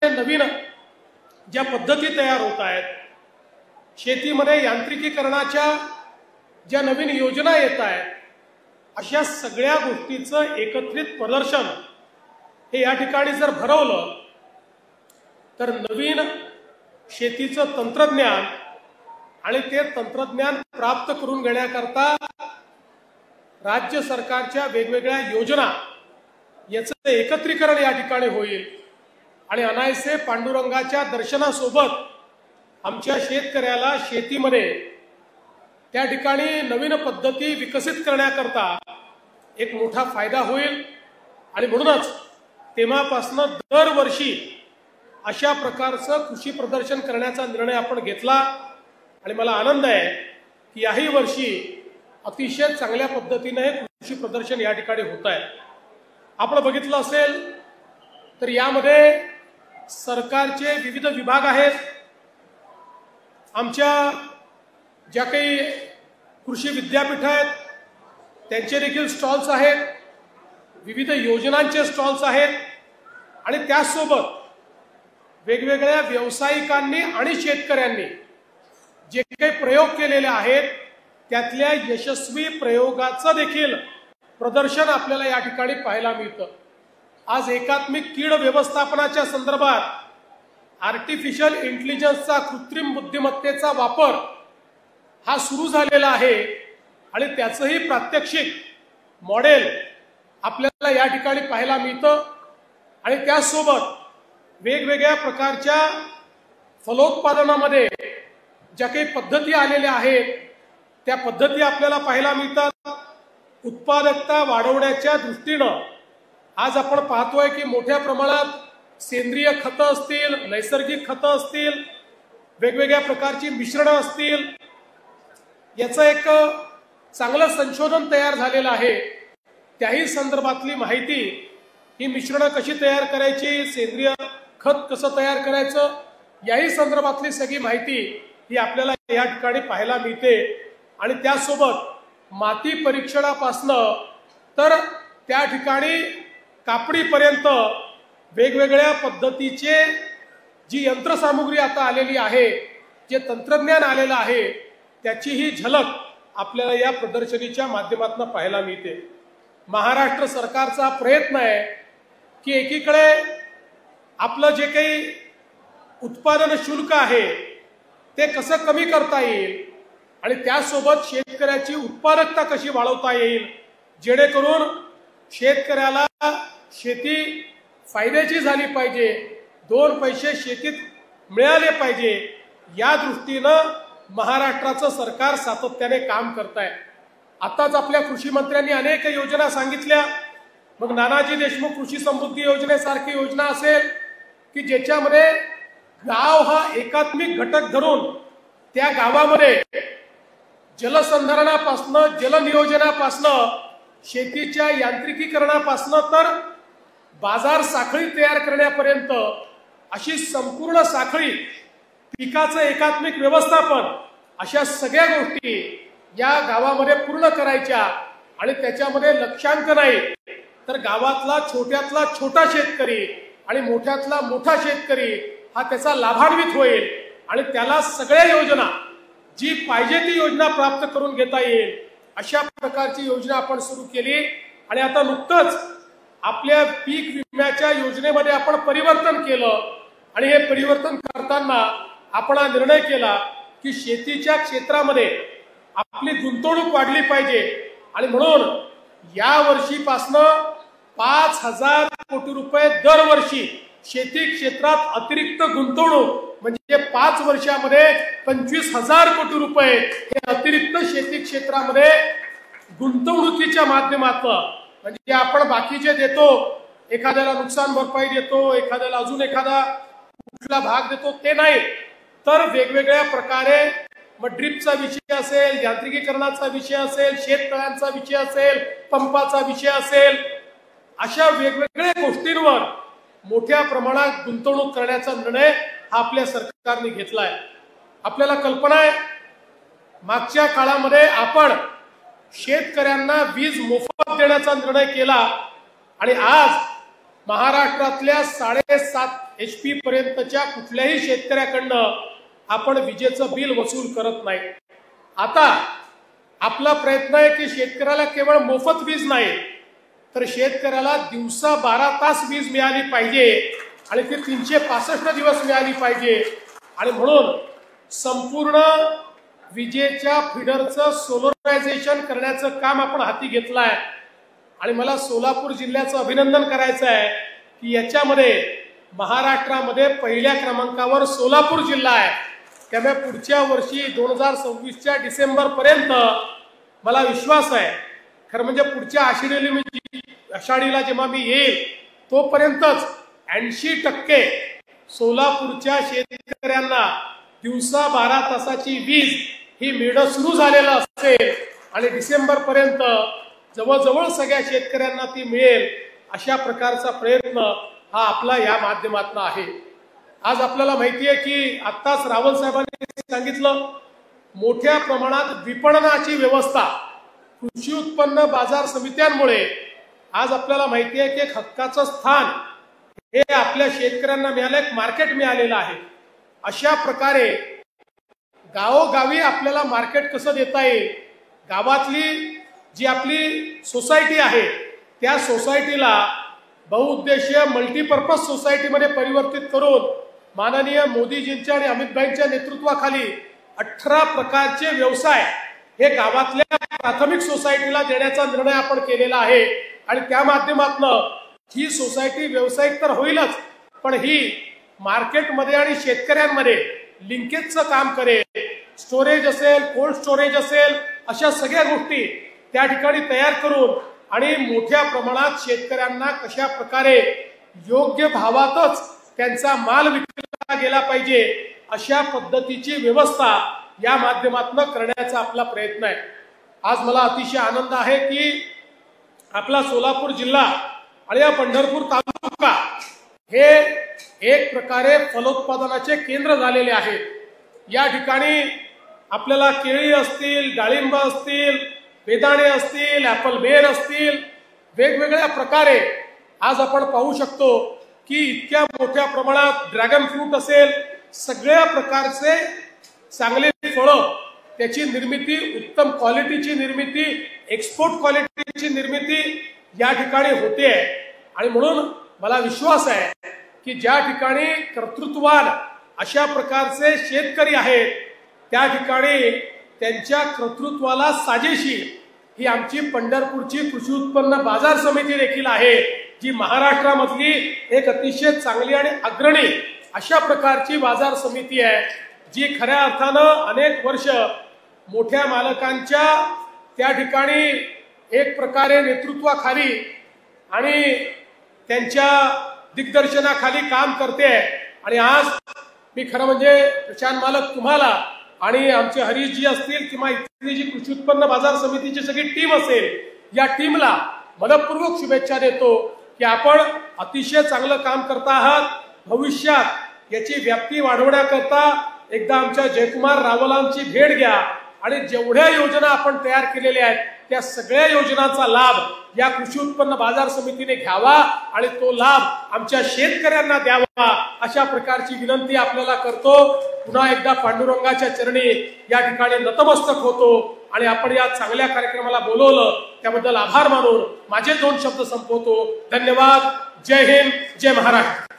नवीन ज्या पद्धती तयार होत आहेत, शेतीमध्ये यांत्रिकीकरणाच्या ज्या नवीन योजना येत आहेत, अशा सगळ्या गोष्टीचं एकत्रित प्रदर्शन हे या ठिकाणी जर भरवलं तर नवीन शेतीचं तंत्रज्ञान आणि ते तंत्रज्ञान प्राप्त करून घेण्याकरता राज्य सरकारच्या वेगवेगळ्या योजना याचं एकत्रीकरण या ठिकाणी होईल आणि अनायसे पांडुरंगाच्या दर्शनासोबत आमच्या शेतकऱ्याला शेतीमध्ये त्या ठिकाणी नवीन पद्धती विकसित करण्याकरता एक मोठा फायदा होईल। आणि म्हणूनच तेव्हापासून दरवर्षी अशा प्रकारचं कृषी प्रदर्शन करण्याचा निर्णय आपण घेतला आणि मला आनंद आहे की याही वर्षी अतिशय चांगल्या पद्धतीने हे कृषी प्रदर्शन या ठिकाणी होत आहे। आपण बघितलं असेल तर यामध्ये सरकारचे विविध विभाग आहेत, आमच्या ज्या काही कृषी विद्यापीठ आहेत त्यांचे देखील स्टॉल्स आहेत, विविध योजनांचे स्टॉल्स आहेत आणि त्यासोबत वेगवेगळ्या व्यावसायिकांनी आणि शेतकऱ्यांनी जे काही प्रयोग केलेले आहेत त्यातल्या यशस्वी प्रयोगाचं देखील प्रदर्शन आपल्याला या ठिकाणी पाहायला मिळतं। आज एकात्मिक कीड व्यवस्थापनाच्या संदर्भात आर्टिफिशियल इंटेलिजन्सचा, कृत्रिम बुद्धिमत्तेचा वापर हा सुरू झालेला आहे आणि त्याचंही प्रात्यक्षिक मॉडेल आपल्याला या ठिकाणी पाहायला मिळतं आणि त्यासोबत वेगवेगळ्या प्रकारच्या फलोत्पादनामध्ये ज्या काही पद्धती आलेल्या आहेत त्या पद्धती आपल्याला पाहायला मिळतात। उत्पादकता वाढवण्याच्या दृष्टीनं आज आपण पाहतोय की मोठ्या प्रमाणात सेंद्रिय खतं असतील, नैसर्गिक खतं असतील, वेगवेगळ्या प्रकारची मिश्रणं असतील, याचं एक चांगलं संशोधन तयार झालेलं आहे। त्याही संदर्भातली माहिती, ही मिश्रणं कशी तयार करायची, सेंद्रिय खत कसं तयार करायचं, याही संदर्भातली सगळी माहिती ही आपल्याला या ठिकाणी पाहायला मिळते। आणि त्यासोबत माती परीक्षणापासनं तर त्या ठिकाणी कापणीपर्यंत वेगवेगळ्या पद्धतीचे जी यंत्रसामुग्री आता आलेली आहे, जे तंत्रज्ञान आलेलं आहे, त्याची ही झलक आपल्याला या प्रदर्शनीच्या माध्यमातून पाहायला मिळते। महाराष्ट्र सरकारचा प्रयत्न आहे की एकीकडे आपलं जे काही उत्पादन शुल्क आहे ते कसं कमी करता येईल आणि त्यासोबत शेतकऱ्याची उत्पादकता कशी वाढवता येईल, जेणेकरून शेतकऱ्याला शेती फायद्याची झाली पाहिजे, दोन पैसे शेतीत मिळाले पाहिजे, या दृष्टीनं महाराष्ट्राचं सरकार सातत्याने काम करत आहे। आताच आपल्या कृषी मंत्र्यांनी अनेक योजना सांगितल्या, मग नानाजी देशमुख कृषी समृद्धी योजनेसारखी योजना असेल की ज्याच्यामध्ये गाव हा एकात्मिक घटक धरून त्या गावामध्ये जलसंधारणापासनं, जलनियोजनापासनं, शेतीच्या यांत्रिकीकरणापासनं तर बाजार साखळी तयार करण्यापर्यंत अशी संपूर्ण साखळी, पिकाचं एकात्मिक व्यवस्थापन, अशा सगळ्या गोष्टी या गावामध्ये पूर्ण करायच्या आणि त्याच्यामध्ये लक्षांक नाही तर गावातला छोट्यातला छोटा शेतकरी आणि मोठ्यातला मोठा शेतकरी हा त्याचा लाभान्वित होईल आणि त्याला सगळ्या योजना, जी पाहिजे ती योजना प्राप्त करून घेता येईल, अशा प्रकारची योजना आपण सुरू केली। आणि आता नुकतंच आपल्या पीक विम्याच्या योजनेमध्ये आपण परिवर्तन केलं आणि हे परिवर्तन करताना आपण हा निर्णय केला की शेतीच्या क्षेत्रामध्ये आपली गुंतवणूक वाढली पाहिजे आणि म्हणून या वर्षीपासनं 5,000 कोटी रुपये दरवर्षी शेती क्षेत्रात अतिरिक्त गुंतवणूक, म्हणजे 5 वर्षामध्ये 25,000 कोटी रुपये हे अतिरिक्त शेती क्षेत्रामध्ये गुंतवणुकीच्या माध्यमातून, म्हणजे आपण बाकीचे देतो, एखाद्याला नुकसान भरपाई देतो, एखाद्याला अजून एखादा कुठला भाग देतो, ते नाही तर वेगवेगळ्या प्रकारे मग ड्रिपचा विषय असेल, यांत्रिकीकरणाचा विषय असेल, शेततळ्यांचा विषय असेल, पंपाचा विषय असेल, अशा वेगवेगळ्या गोष्टींवर मोठ्या प्रमाणात गुंतवणूक करण्याचा निर्णय हा आपल्या सरकारने घेतला आहे। आपल्याला कल्पना आहे मागच्या काळामध्ये आपण शेतकऱ्यांना वीज मोफत देण्याचा निर्णय केला आणि आज महाराष्ट्रातल्या HP पर्यंतच्या कुठल्याही शेतकऱ्याकडनं आपण विजेचं बिल वसूल करत नाही। आता आपला प्रयत्न आहे की शेतकऱ्याला केवळ मोफत वीज नाही तर शेतकऱ्याला दिवसा 12 तास वीज मिळाली पाहिजे आणि ती 365 दिवस मिळाली पाहिजे। आणि म्हणून संपूर्ण विजेच्या फीडरचं सोलरायझेशन करण्याचं काम आपण हाती घेतलं आहे। आणि मला सोलापूर जिल्ह्याचं अभिनंदन करायचं आहे की याच्यामध्ये महाराष्ट्रामध्ये पहिल्या क्रमांकावर सोलापूर जिल्हा आहे। त्यामुळे पुढच्या वर्षी 2026च्या डिसेंबर पर्यंत मला विश्वास आहे, खरं म्हणजे पुढच्या आषाढीला जेव्हा मी येईल तोपर्यंतच 80% सोलापूरच्या शेतकऱ्यांना दिवसा 12 तासाची वीज ही मिळणं सुरू झालेलं असेल आणि डिसेंबर पर्यंत जवळजवळ सगळ्या शेतकऱ्यांना ती मिळेल अशा प्रकारचा प्रयत्न हा आपला या माध्यमातून आहे। आज आपल्याला माहिती आहे की आत्ताच रावल साहेबांनी सांगितलं मोठ्या प्रमाणात विपणनाची व्यवस्था कृषी उत्पन्न बाजार समित्यांमुळे आज आपल्याला माहिती आहे की एक हक्काचं स्थान हे आपल्या शेतकऱ्यांना मिळालं, एक मार्केट मिळालेलं आहे। अशा प्रकारे गावोगावी आपल्याला मार्केट कसं देता येईल, गावातली जी आपली सोसायटी आहे त्या सोसायटीला बहुउद्देशीय मल्टीपर्पज सोसायटीमध्ये परिवर्तित करून माननीय मोदीजींच्या आणि अमित भाईंच्या नेतृत्वाखाली 18 प्रकारचे व्यवसाय हे गावातल्या प्राथमिक सोसायटीला देण्याचा निर्णय आपण केलेला आहे। आणि त्या माध्यमातून ही सोसायटी व्यावसायिक तर होईलच पण ही मार्केटमध्ये आणि शेतकऱ्यांमध्ये लिंकेजचं काम करेल। स्टोरेज असेल, कोल्ड स्टोरेज असेल, अशा सगळ्या गोष्टी त्या ठिकाणी तयार करून आणि मोठ्या प्रमाणात शेतकऱ्यांना कशा प्रकारे योग्य भावातच त्यांचा माल विकला गेला पाहिजे अशा पद्धतीची व्यवस्था या माध्यमातून करण्याचा आपला प्रयत्न आहे। आज मला अतिशय आनंद आहे की आपला सोलापूर जिल्हा आणि या पंढरपूर तालुका हे एक प्रकारे फलोत्पादनाचे केंद्र झालेले आहेत। या ठिकाणी आपल्याला केळी असतील, डाळिंब असतील, बेदाणे असतील, ऍपल बेर असतील, वेगवेगळ्या प्रकारे आज आपण पाहू शकतो की इतक्या मोठ्या प्रमाणात ड्रॅगन फ्रूट असेल, सगळ्या प्रकारचे चांगले फळं त्याची निर्मिती, उत्तम क्वालिटीची निर्मिती, एक्सपोर्ट क्वालिटीची निर्मिती या ठिकाणी होते। आणि म्हणून मला विश्वास आहे की ज्या ठिकाणी कर्तृत्ववान अशा प्रकारचे शेतकरी आहेत त्या ठिकाणी त्यांच्या कर्तृत्वाला साजेशी ही आमची पंढरपूरची कृषी उत्पन्न बाजार समिती देखील आहे, जी महाराष्ट्रामधली एक अतिशय चांगली आणि अग्रणी अशा प्रकारची बाजार समिती आहे, जी खऱ्या अर्थानं अनेक वर्ष मोठ्या मालकांच्या त्या ठिकाणी एक प्रकारे नेतृत्वाखाली आणि त्यांच्या दिग्दर्शनाखाली काम करते। आणि आज मी खरं म्हणजे प्रशांत मालक तुम्हाला आणि आमचे हरीशजी असतील किंवा इथली जी कृषी उत्पन्न बाजार समितीची सगळी टीम असेल या टीमला मनपूर्वक शुभेच्छा देतो की आपण अतिशय चांगलं काम करता आहात। भविष्यात याची व्याप्ती वाढवण्याकरता एकदा आमच्या जयकुमार रावलांची भेट घ्या आणि जेवढ्या योजना आपण तयार केलेल्या आहेत त्या सगळ्या योजनांचा लाभ या कृषी उत्पन्न बाजार समितीने घ्यावा आणि तो लाभ आमच्या शेतकऱ्यांना द्यावा अशा प्रकारची विनंती आपल्याला करतो। पुन्हा एकदा पांडुरंगाच्या चरणी या ठिकाणी नतमस्तक होतो आणि आपण या चांगल्या कार्यक्रमाला बोलवलं त्याबद्दल आभार मानून माझे 2 शब्द संपवतो। धन्यवाद। जय हिंद, जय महाराष्ट्र।